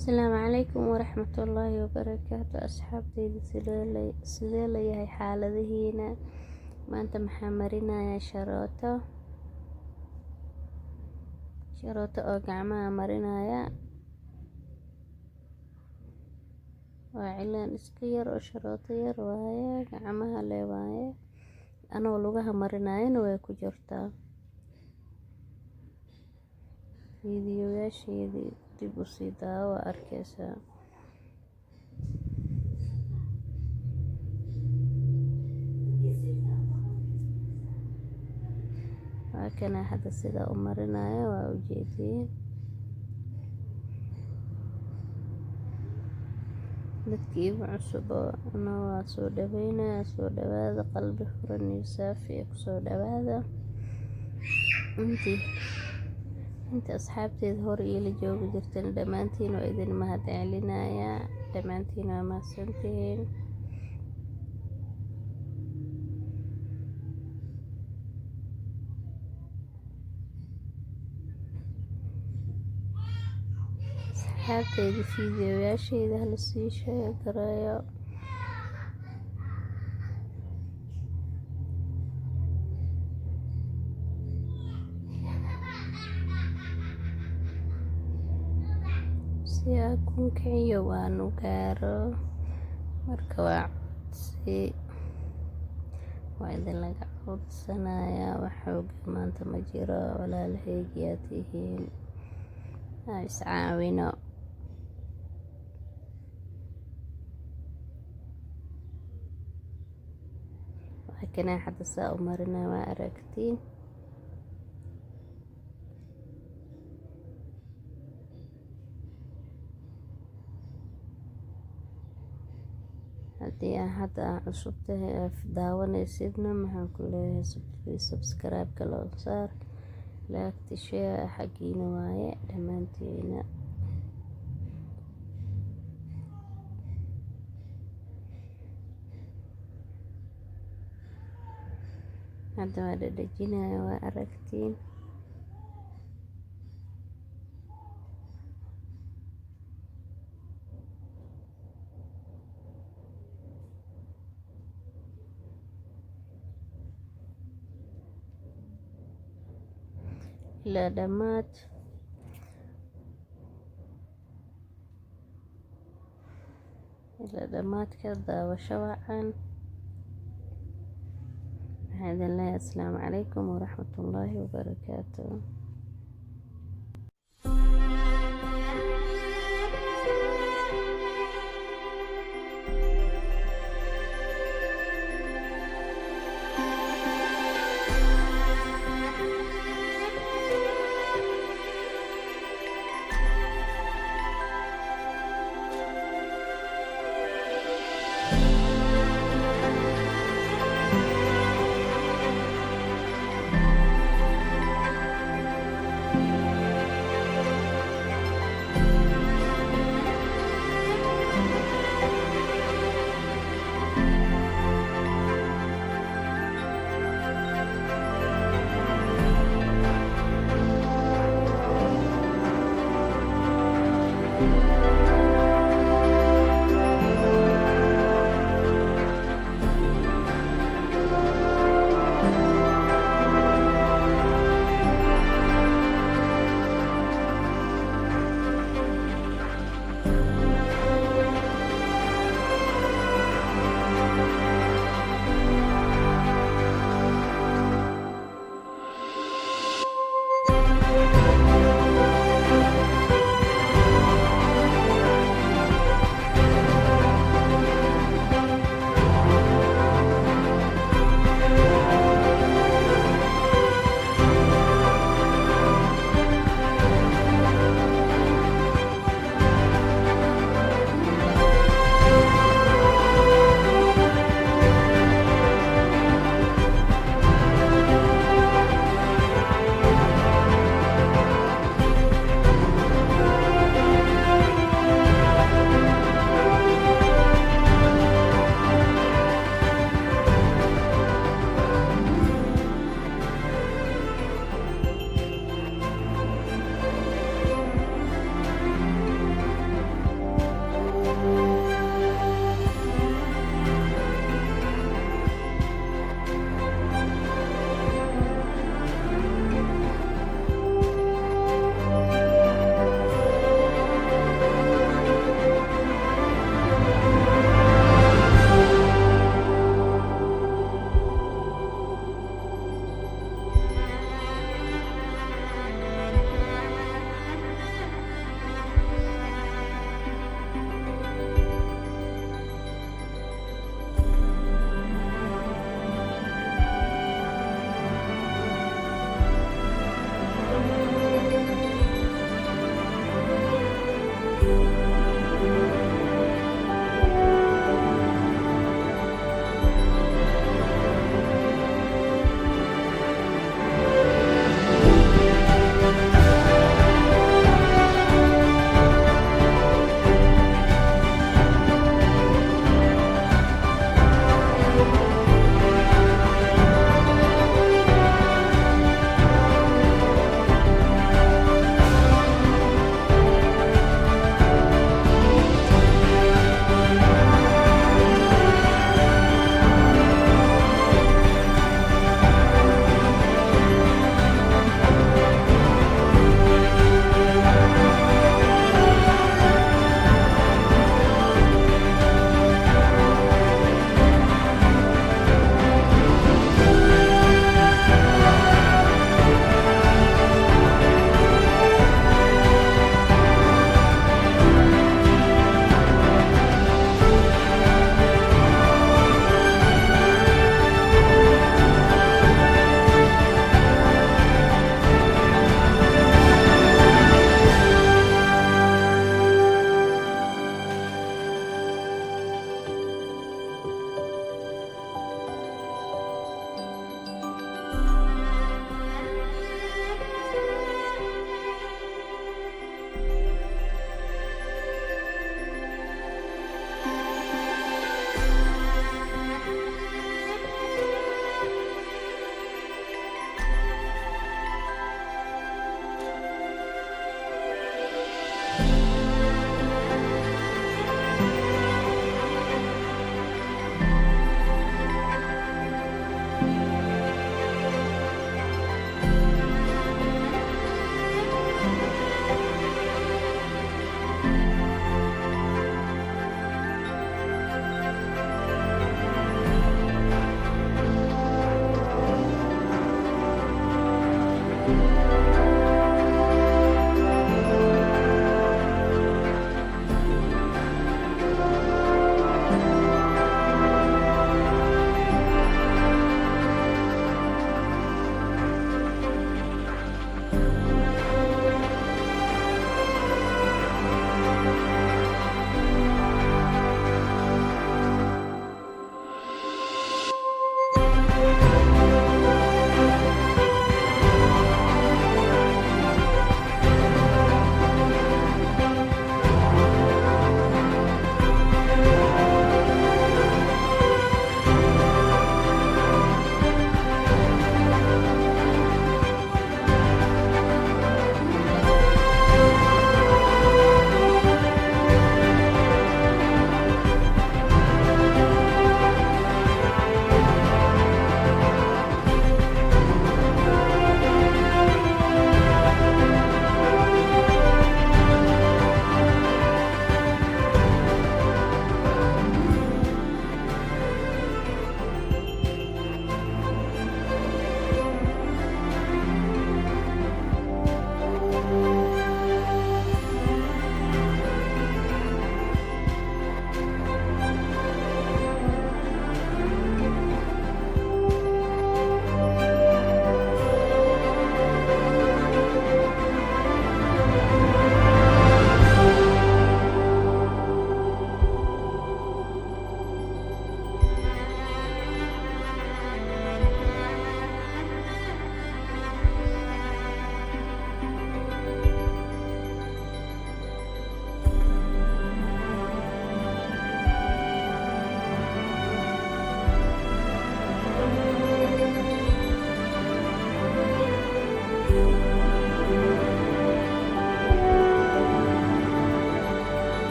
Asalaamu calaykum waraxmatullaahi wabarakaatu asxaabteyda sidee layahay xaaladihiina maanta maxaa marinayaa sharooto oo gacmaha marinaya waa cilaan iska yar oo sharooto yar waaye gacmaha lee waaye anoo lugaha marinayana way ku jirtaa fiidiyoyaasheedii dib u sii daawo arkaysaa waa kana hadda sida u marinaya waa ujeediin dadkii igu cusub oo waa soo dhaweynaya soo dhawaada qalbi furan iyo saafi ku soo dhawaada inta asxaabteeda hore ila joogi jirtana dhammaantiin waa idin mahad celinaya dhammaantiin waa mahadsantihiin asxaabteyda fiidiyoyaasheeda hala sii sheegareeyo si akunkayo waanu gaaro marka waa codsi waa idin laga codsanayaa wax xooga maanta ma jiro walaalahaygiyaa tihiin iscaawino waa kana hadda saa u marina waa aragtiin haddii hadda cusub tahay daawanaysidna maxaan ku leeyahay subscribe-ka loo saar laagti share xaggiina waaye dhammaantiina hadda waa dhadhajinaya waa aragtiin ilaa dhammaadka daawasho wacan waxaa idin leeyahay asalaamu calaykum waraxmatullaahi wabarakaatu